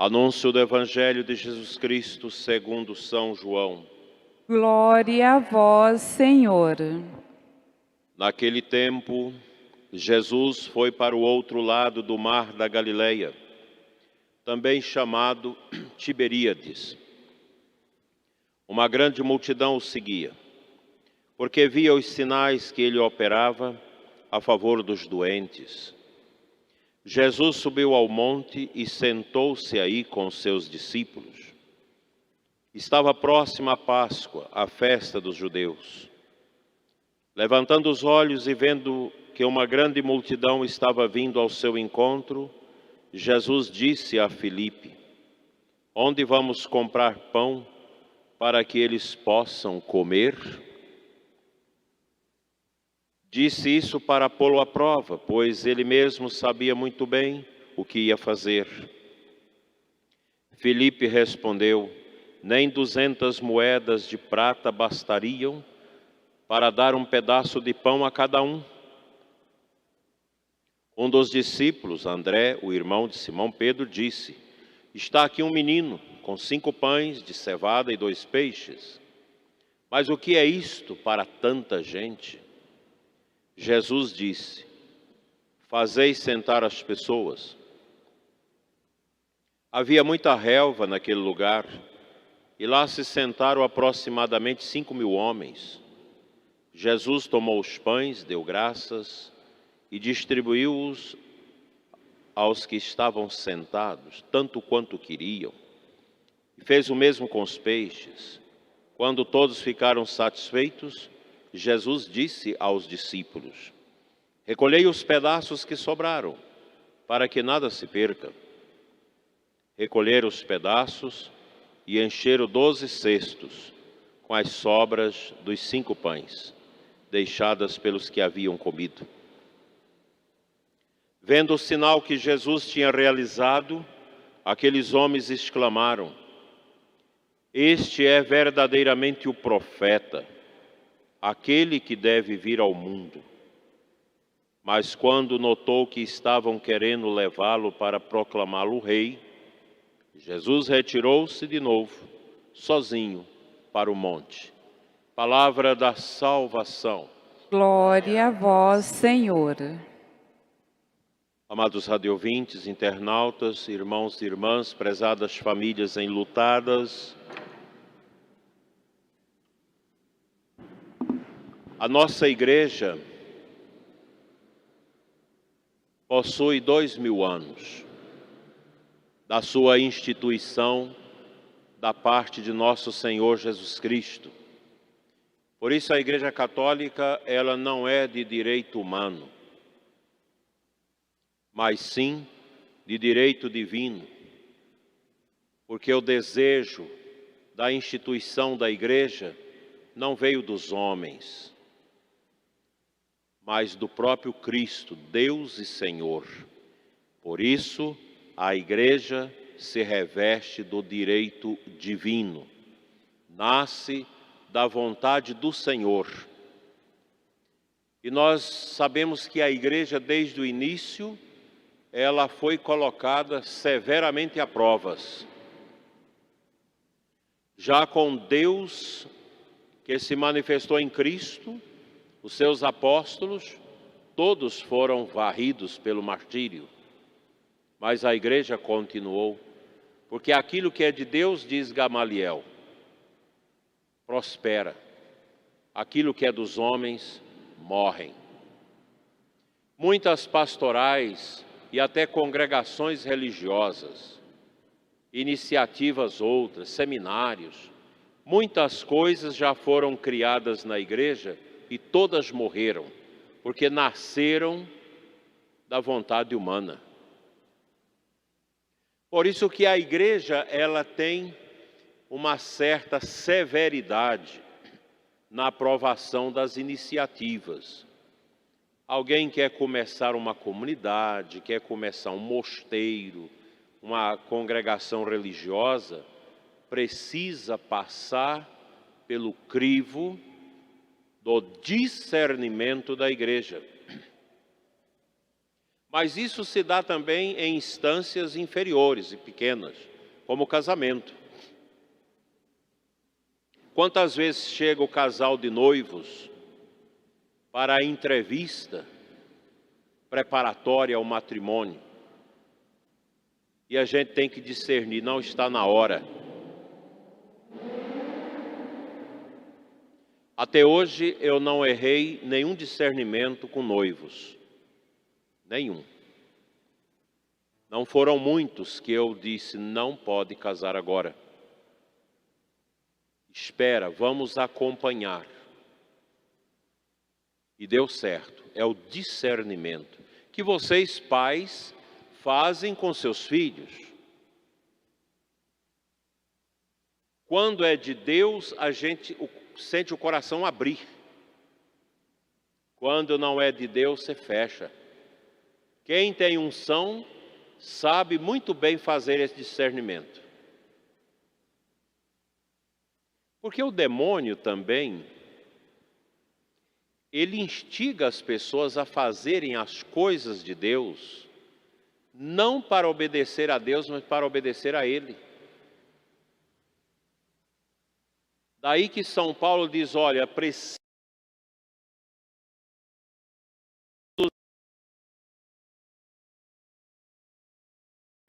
Anúncio do Evangelho de Jesus Cristo segundo São João. Glória a vós, Senhor. Naquele tempo, Jesus foi para o outro lado do mar da Galileia, também chamado Tiberíades. Uma grande multidão o seguia, porque via os sinais que ele operava a favor dos doentes. Jesus subiu ao monte e sentou-se aí com seus discípulos. Estava próxima a Páscoa, a festa dos judeus. Levantando os olhos e vendo que uma grande multidão estava vindo ao seu encontro, Jesus disse a Filipe: "Onde vamos comprar pão para que eles possam comer?" Disse isso para pô-lo à prova, pois ele mesmo sabia muito bem o que ia fazer. Filipe respondeu: "Nem 200 moedas de prata bastariam para dar um pedaço de pão a cada um." Um dos discípulos, André, o irmão de Simão Pedro, disse: "Está aqui um menino com 5 pães de cevada e 2 peixes. Mas o que é isto para tanta gente?" Jesus disse: "Fazei sentar as pessoas." Havia muita relva naquele lugar, e lá se sentaram aproximadamente 5.000 homens. Jesus tomou os pães, deu graças e distribuiu-os aos que estavam sentados, tanto quanto queriam. E fez o mesmo com os peixes. Quando todos ficaram satisfeitos, Jesus disse aos discípulos: "Recolhei os pedaços que sobraram, para que nada se perca." Recolheram os pedaços e encheram 12 cestos com as sobras dos 5 pães, deixadas pelos que haviam comido. Vendo o sinal que Jesus tinha realizado, aqueles homens exclamaram: "Este é verdadeiramente o profeta, aquele que deve vir ao mundo." Mas quando notou que estavam querendo levá-lo para proclamá-lo rei, Jesus retirou-se de novo, sozinho, para o monte. Palavra da salvação. Glória a vós, Senhor. Amados radiovintes, internautas, irmãos e irmãs, prezadas famílias enlutadas, a nossa igreja possui 2.000 anos da sua instituição da parte de nosso Senhor Jesus Cristo. Por isso a Igreja Católica, ela não é de direito humano, mas sim de direito divino, porque o desejo da instituição da Igreja não veio dos homens, mas do próprio Cristo, Deus e Senhor. Por isso, a Igreja se reveste do direito divino, nasce da vontade do Senhor. E nós sabemos que a Igreja, desde o início, ela foi colocada severamente a provas. Já com Deus, que se manifestou em Cristo, os seus apóstolos, todos foram varridos pelo martírio. Mas a Igreja continuou, porque aquilo que é de Deus, diz Gamaliel, prospera. Aquilo que é dos homens, morrem. Muitas pastorais e até congregações religiosas, iniciativas outras, seminários, muitas coisas já foram criadas na Igreja e todas morreram, porque nasceram da vontade humana. Por isso que a Igreja, ela tem uma certa severidade na aprovação das iniciativas. Alguém quer começar uma comunidade, quer começar um mosteiro, uma congregação religiosa, precisa passar pelo crivo do discernimento da Igreja. Mas isso se dá também em instâncias inferiores e pequenas. como o casamento. Quantas vezes chega o casal de noivos para a entrevista preparatória ao matrimônio e a gente tem que discernir, não está na hora. Até hoje eu não errei nenhum discernimento com noivos. Nenhum. Não foram muitos que eu disse, não pode casar agora. Espera, vamos acompanhar. E deu certo. É o discernimento que vocês, pais, fazem com seus filhos. Quando é de Deus, a gente sente o coração abrir. Quando não é de Deus, você fecha. Quem tem unção sabe muito bem fazer esse discernimento. Porque o demônio também, ele instiga as pessoas a fazerem as coisas de Deus, não para obedecer a Deus, mas para obedecer a Ele. Daí que São Paulo diz, olha, preciso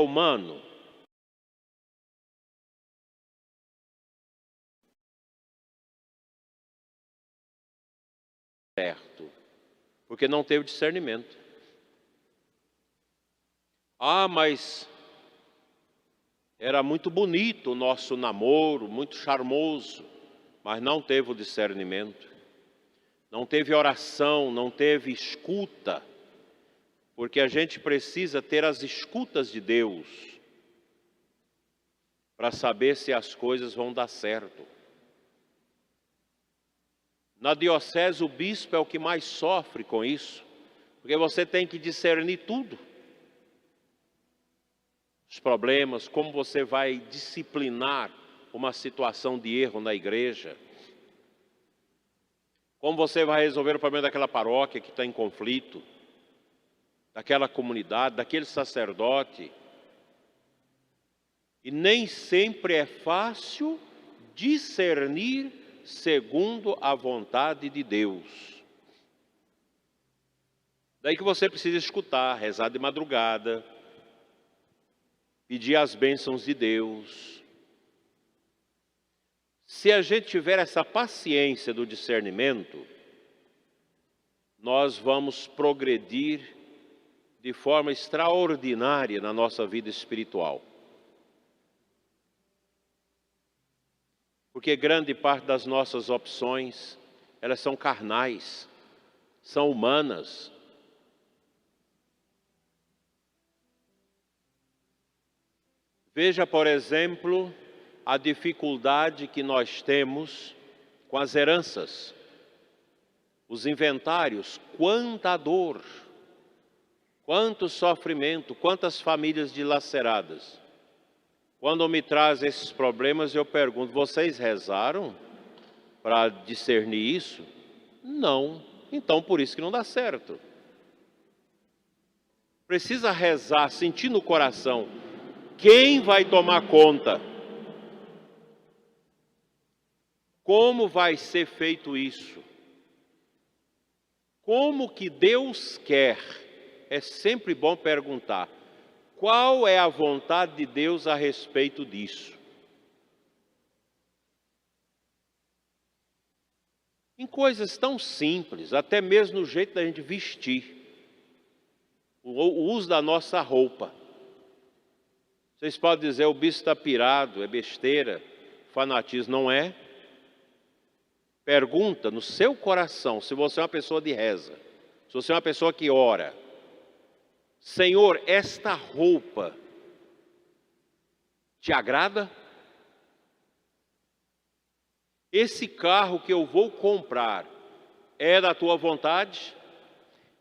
humano. Certo, porque não teve discernimento. Ah, mas era muito bonito o nosso namoro, muito charmoso, mas não teve o discernimento. Não teve oração, não teve escuta, porque a gente precisa ter as escutas de Deus para saber se as coisas vão dar certo. Na diocese, o bispo é o que mais sofre com isso, porque você tem que discernir tudo. Os problemas, como você vai disciplinar uma situação de erro na igreja, como você vai resolver o problema daquela paróquia que está em conflito, daquela comunidade, daquele sacerdote. E nem sempre é fácil discernir segundo a vontade de Deus. Daí que você precisa escutar, rezar de madrugada, pedir as bênçãos de Deus. Se a gente tiver essa paciência do discernimento, nós vamos progredir de forma extraordinária na nossa vida espiritual. Porque grande parte das nossas opções, elas são carnais, são humanas. Veja, por exemplo, a dificuldade que nós temos com as heranças, os inventários, quanta dor, quanto sofrimento, quantas famílias dilaceradas. Quando me traz esses problemas, eu pergunto, vocês rezaram para discernir isso? Não. Então, por isso que não dá certo. Precisa rezar, sentir no coração, quem vai tomar conta? Como vai ser feito isso? Como que Deus quer? É sempre bom perguntar. Qual é a vontade de Deus a respeito disso? Em coisas tão simples, até mesmo no jeito da gente vestir, o uso da nossa roupa. Vocês podem dizer, o bispo está pirado, é besteira, fanatismo, não é? Pergunta no seu coração, se você é uma pessoa de reza, se você é uma pessoa que ora, Senhor, esta roupa te agrada? Esse carro que eu vou comprar é da tua vontade?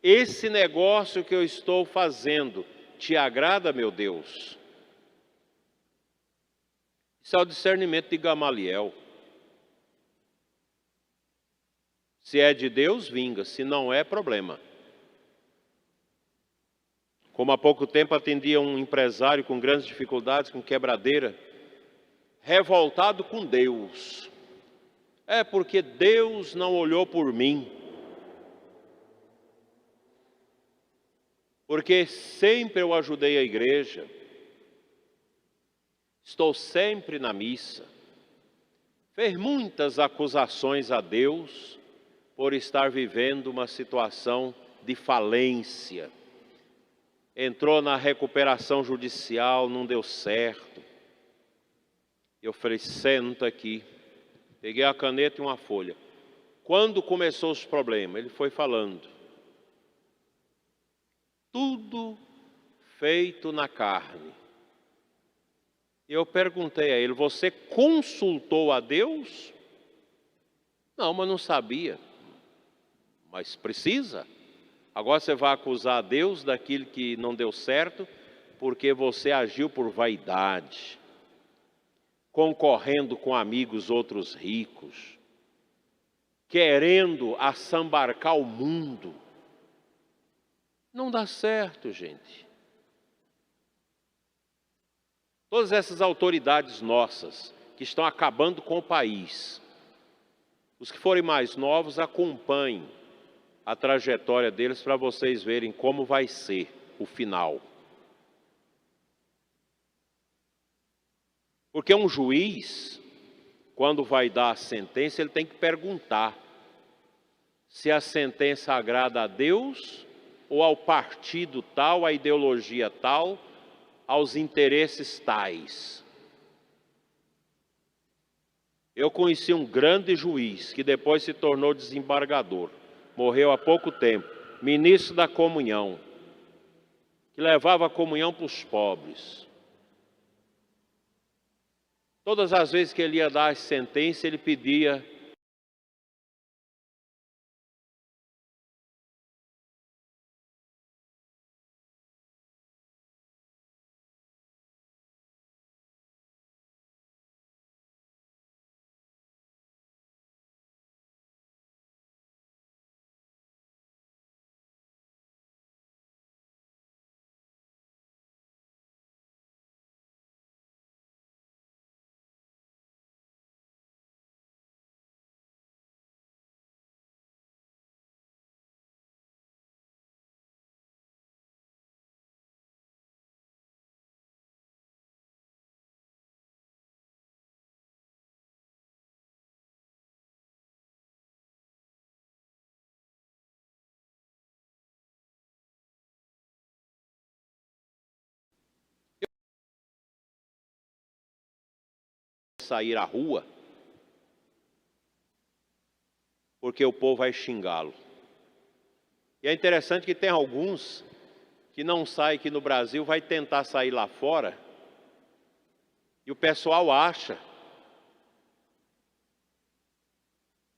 Esse negócio que eu estou fazendo te agrada, meu Deus? Isso é o discernimento de Gamaliel. Se é de Deus, vinga. Se não é, problema. Como há pouco tempo atendia um empresário com grandes dificuldades, com quebradeira, revoltado com Deus. É porque Deus não olhou por mim. Porque sempre eu ajudei a igreja. Estou sempre na missa. Fez muitas acusações a Deus por estar vivendo uma situação de falência. Entrou na recuperação judicial, não deu certo. Eu falei, senta aqui. Peguei a caneta e uma folha. Quando começou os problemas, ele foi falando. Tudo feito na carne. Eu perguntei a ele, você consultou a Deus? Não, mas não sabia. Mas precisa? Agora você vai acusar a Deus daquilo que não deu certo, porque você agiu por vaidade, concorrendo com amigos outros ricos, querendo assambarcar o mundo. Não dá certo, gente. Todas essas autoridades nossas que estão acabando com o país, os que forem mais novos, acompanhem a trajetória deles para vocês verem como vai ser o final. Porque um juiz, quando vai dar a sentença, ele tem que perguntar se a sentença agrada a Deus ou ao partido tal, à ideologia tal, aos interesses tais. Eu conheci um grande juiz que depois se tornou desembargador. Morreu há pouco tempo, ministro da comunhão, que levava a comunhão para os pobres. Todas as vezes que ele ia dar a sentença, ele pedia sair à rua, porque o povo vai xingá-lo. E é interessante que tem alguns que não saem aqui no Brasil, vai tentar sair lá fora, e o pessoal acha,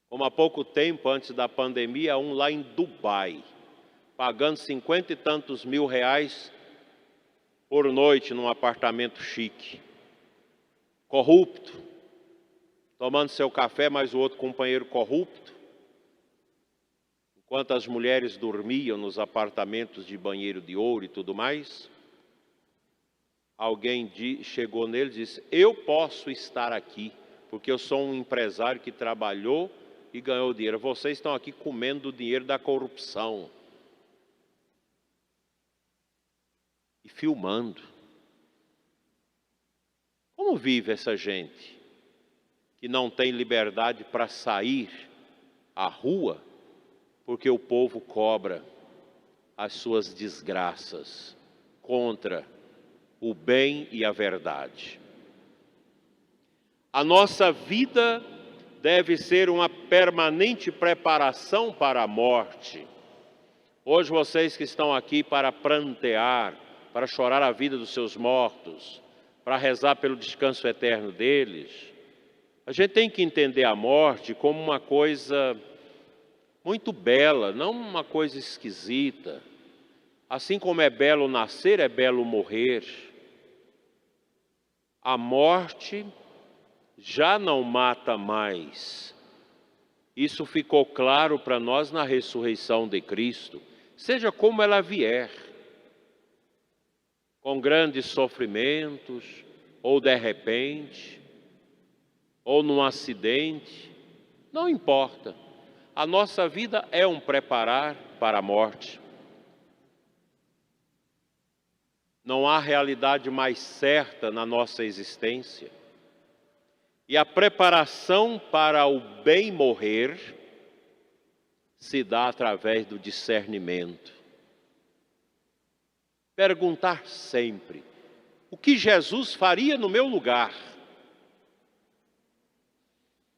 como há pouco tempo antes da pandemia, um lá em Dubai, pagando 50 e tantos mil reais por noite num apartamento chique, corrupto, tomando seu café, mas o outro companheiro corrupto, enquanto as mulheres dormiam nos apartamentos de banheiro de ouro e tudo mais. Alguém chegou nele e disse, eu posso estar aqui, porque eu sou um empresário que trabalhou e ganhou dinheiro. Vocês estão aqui comendo o dinheiro da corrupção. E filmando. Como vive essa gente que não tem liberdade para sair à rua, porque o povo cobra as suas desgraças contra o bem e a verdade? A nossa vida deve ser uma permanente preparação para a morte. Hoje vocês que estão aqui para prantear, para chorar a vida dos seus mortos, para rezar pelo descanso eterno deles, a gente tem que entender a morte como uma coisa muito bela, não uma coisa esquisita. Assim como é belo nascer, é belo morrer. A morte já não mata mais. Isso ficou claro para nós na ressurreição de Cristo. Seja como ela vier, com grandes sofrimentos ou de repente, ou num acidente, não importa. A nossa vida é um preparar para a morte. Não há realidade mais certa na nossa existência. E a preparação para o bem morrer se dá através do discernimento. Perguntar sempre: o que Jesus faria no meu lugar?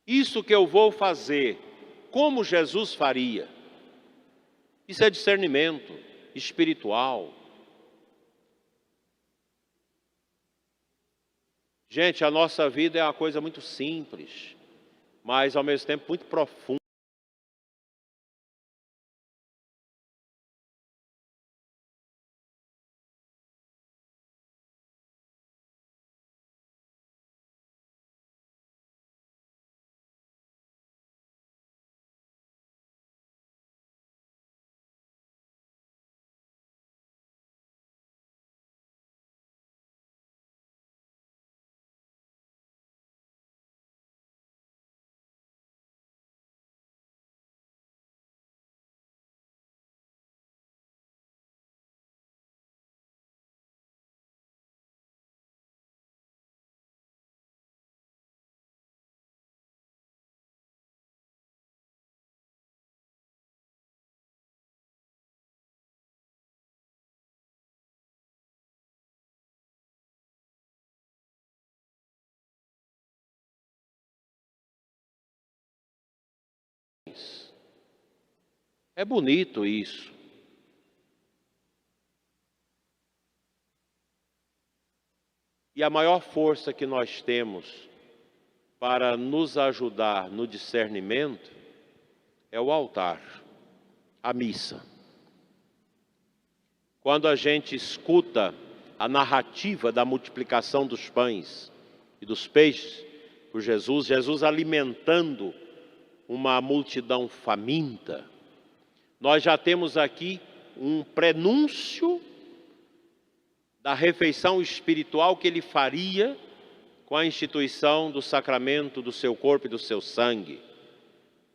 Isso que eu vou fazer, como Jesus faria? Isso é discernimento espiritual. Gente, a nossa vida é uma coisa muito simples, mas ao mesmo tempo muito profunda. É bonito isso. E a maior força que nós temos para nos ajudar no discernimento é o altar, a missa. Quando a gente escuta a narrativa da multiplicação dos pães e dos peixes por Jesus, Jesus alimentando uma multidão faminta, nós já temos aqui um prenúncio da refeição espiritual que ele faria com a instituição do sacramento do seu corpo e do seu sangue,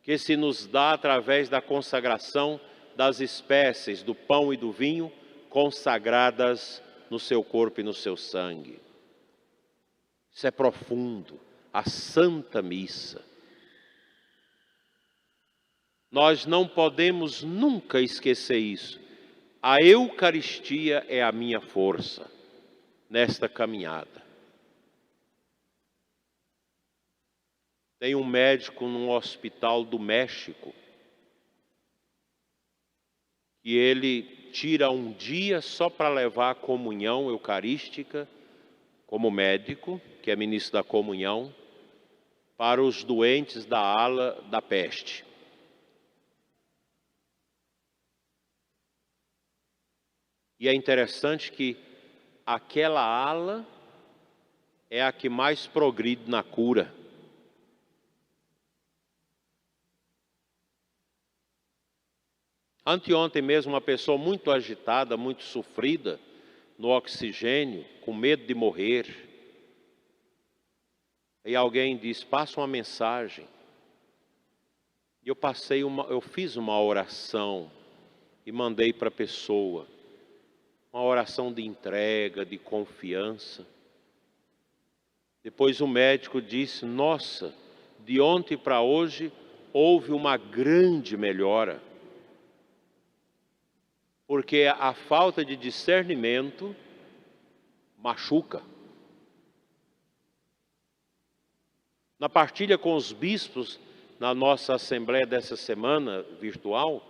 que se nos dá através da consagração das espécies do pão e do vinho consagradas no seu corpo e no seu sangue. Isso é profundo, a Santa Missa. Nós não podemos nunca esquecer isso. A Eucaristia é a minha força nesta caminhada. Tem um médico num hospital do México e ele tira um dia só para levar a comunhão eucarística, como médico, que é ministro da comunhão, para os doentes da ala da peste. E é interessante que aquela ala é a que mais progride na cura. Anteontem mesmo, uma pessoa muito agitada, muito sofrida, no oxigênio, com medo de morrer. E alguém disse: passa uma mensagem. E eu fiz uma oração e mandei para a pessoa. Uma oração de entrega, de confiança. Depois o médico disse: nossa, de ontem para hoje houve uma grande melhora. Porque a falta de discernimento machuca. Na partilha com os bispos, na nossa assembleia dessa semana virtual,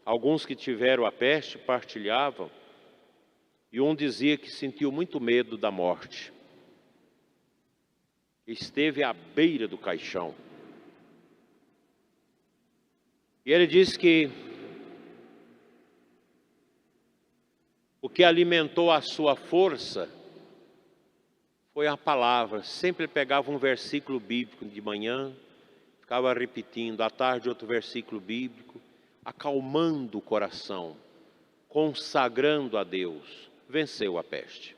alguns que tiveram a peste partilhavam, e um dizia que sentiu muito medo da morte. Esteve à beira do caixão. E ele disse que o que alimentou a sua força foi a palavra. Sempre pegava um versículo bíblico de manhã, ficava repetindo, à tarde outro versículo bíblico, acalmando o coração, consagrando a Deus. Venceu a peste.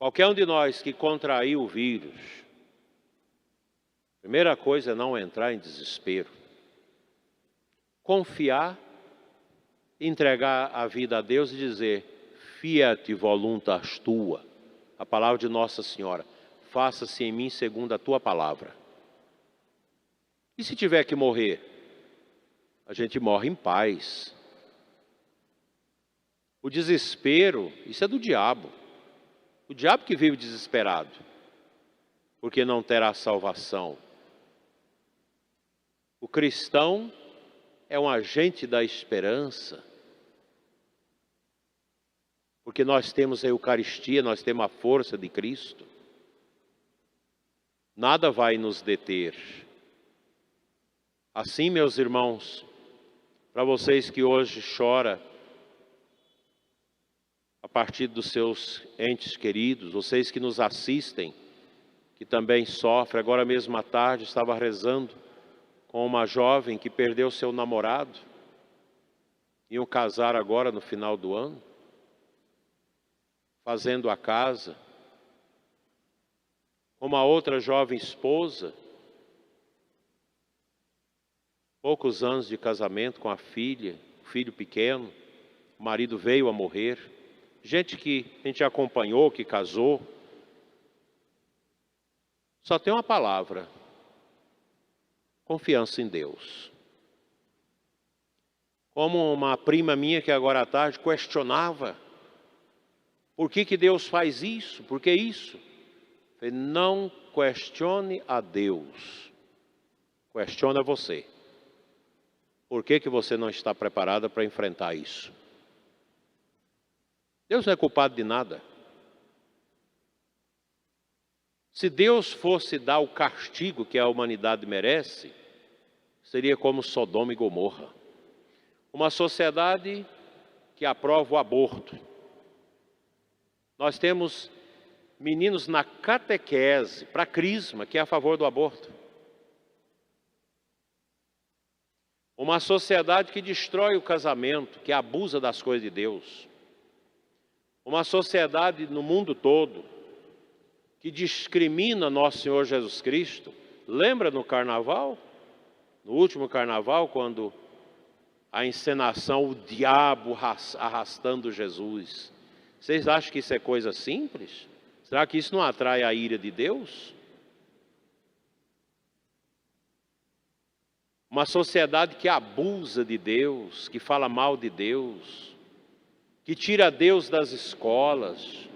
Qualquer um de nós que contraiu o vírus, a primeira coisa é não entrar em desespero. Confiar, entregar a vida a Deus e dizer: fiat voluntas tua, a palavra de Nossa Senhora, faça-se em mim segundo a tua palavra. E se tiver que morrer, a gente morre em paz. O desespero, isso é do diabo. O diabo que vive desesperado, porque não terá salvação. O cristão é um agente da esperança, porque nós temos a Eucaristia, nós temos a força de Cristo. Nada vai nos deter. Assim, meus irmãos, para vocês que hoje choram a partir dos seus entes queridos, vocês que nos assistem, que também sofrem, agora mesmo à tarde estava rezando com uma jovem que perdeu seu namorado, iam casar agora no final do ano, fazendo a casa, uma outra jovem esposa, poucos anos de casamento com a filha, filho pequeno, o marido veio a morrer, gente que a gente acompanhou, que casou. Só tem uma palavra: confiança em Deus. Como uma prima minha que agora à tarde questionava: por que Deus faz isso? Por que isso? Eu falei: não questione a Deus, questiona você. Por que você não está preparada para enfrentar isso? Deus não é culpado de nada. Se Deus fosse dar o castigo que a humanidade merece, seria como Sodoma e Gomorra. Uma sociedade que aprova o aborto. Nós temos meninos na catequese, para crisma, que é a favor do aborto. Uma sociedade que destrói o casamento, que abusa das coisas de Deus. Uma sociedade no mundo todo que discrimina nosso Senhor Jesus Cristo. Lembra no carnaval? No último carnaval, quando a encenação, o diabo arrastando Jesus. Vocês acham que isso é coisa simples? Será que isso não atrai a ira de Deus? Uma sociedade que abusa de Deus, que fala mal de Deus, que tira Deus das escolas.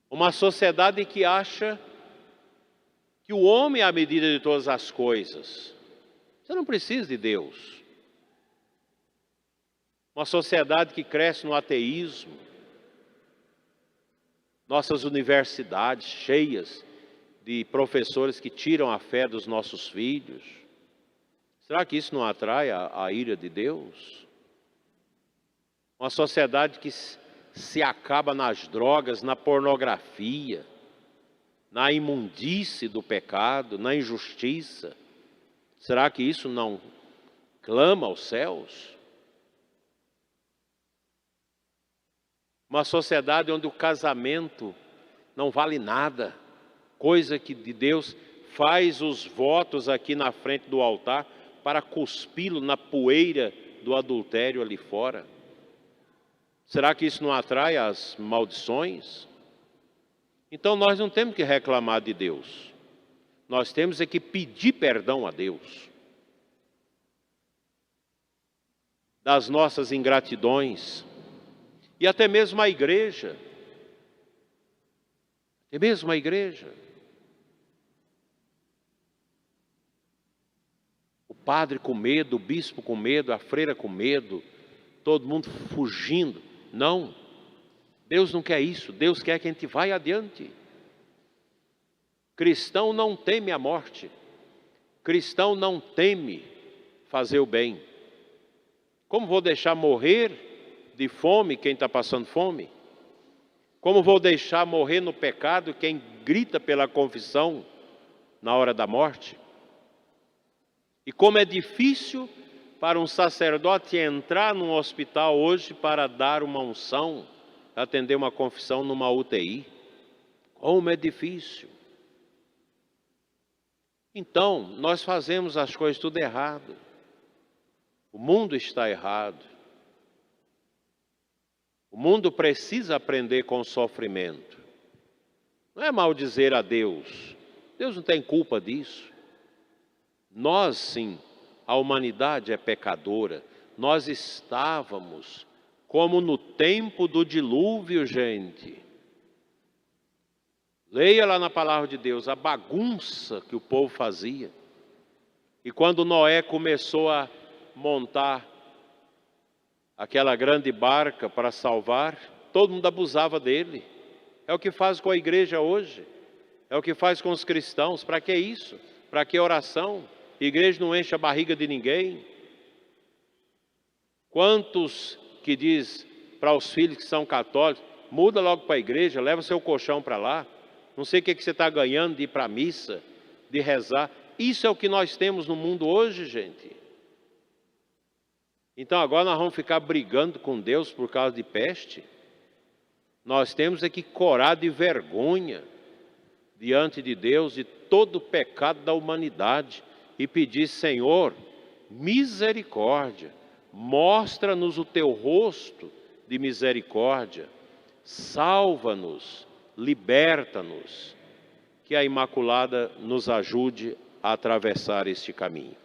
Uma sociedade que acha que o homem é a medida de todas as coisas. Você não precisa de Deus. Uma sociedade que cresce no ateísmo. Nossas universidades cheias de professores que tiram a fé dos nossos filhos. Será que isso não atrai a ira de Deus? Uma sociedade que se acaba nas drogas, na pornografia, na imundície do pecado, na injustiça. Será que isso não clama aos céus? Uma sociedade onde o casamento não vale nada, coisa que de Deus faz os votos aqui na frente do altar para cuspi-lo na poeira do adultério ali fora. Será que isso não atrai as maldições? Então nós não temos que reclamar de Deus. Nós temos é que pedir perdão a Deus das nossas ingratidões. E até mesmo a igreja. Até mesmo a igreja. O padre com medo, o bispo com medo, a freira com medo, todo mundo fugindo. Não, Deus não quer isso, Deus quer que a gente vá adiante. Cristão não teme a morte, cristão não teme fazer o bem. Como vou deixar morrer de fome quem está passando fome? Como vou deixar morrer no pecado quem grita pela confissão na hora da morte? E como é difícil para um sacerdote entrar num hospital hoje para dar uma unção, atender uma confissão numa UTI. Como é difícil. Então, nós fazemos as coisas tudo errado. O mundo está errado. O mundo precisa aprender com o sofrimento. Não é maldizer a Deus. Deus não tem culpa disso. Nós, sim, a humanidade é pecadora. Nós estávamos como no tempo do dilúvio, gente. Leia lá na palavra de Deus a bagunça que o povo fazia. E quando Noé começou a montar aquela grande barca para salvar, todo mundo abusava dele. É o que faz com a igreja hoje. É o que faz com os cristãos. Para que isso? Para que oração? Igreja não enche a barriga de ninguém. Quantos que diz para os filhos que são católicos, muda logo para a igreja, leva seu colchão para lá. Não sei o que você está ganhando de ir para a missa, de rezar. Isso é o que nós temos no mundo hoje, gente. Então agora nós vamos ficar brigando com Deus por causa de peste? Nós temos é que corar de vergonha diante de Deus de todo o pecado da humanidade e pedir: Senhor, misericórdia, mostra-nos o teu rosto de misericórdia, salva-nos, liberta-nos, que a Imaculada nos ajude a atravessar este caminho.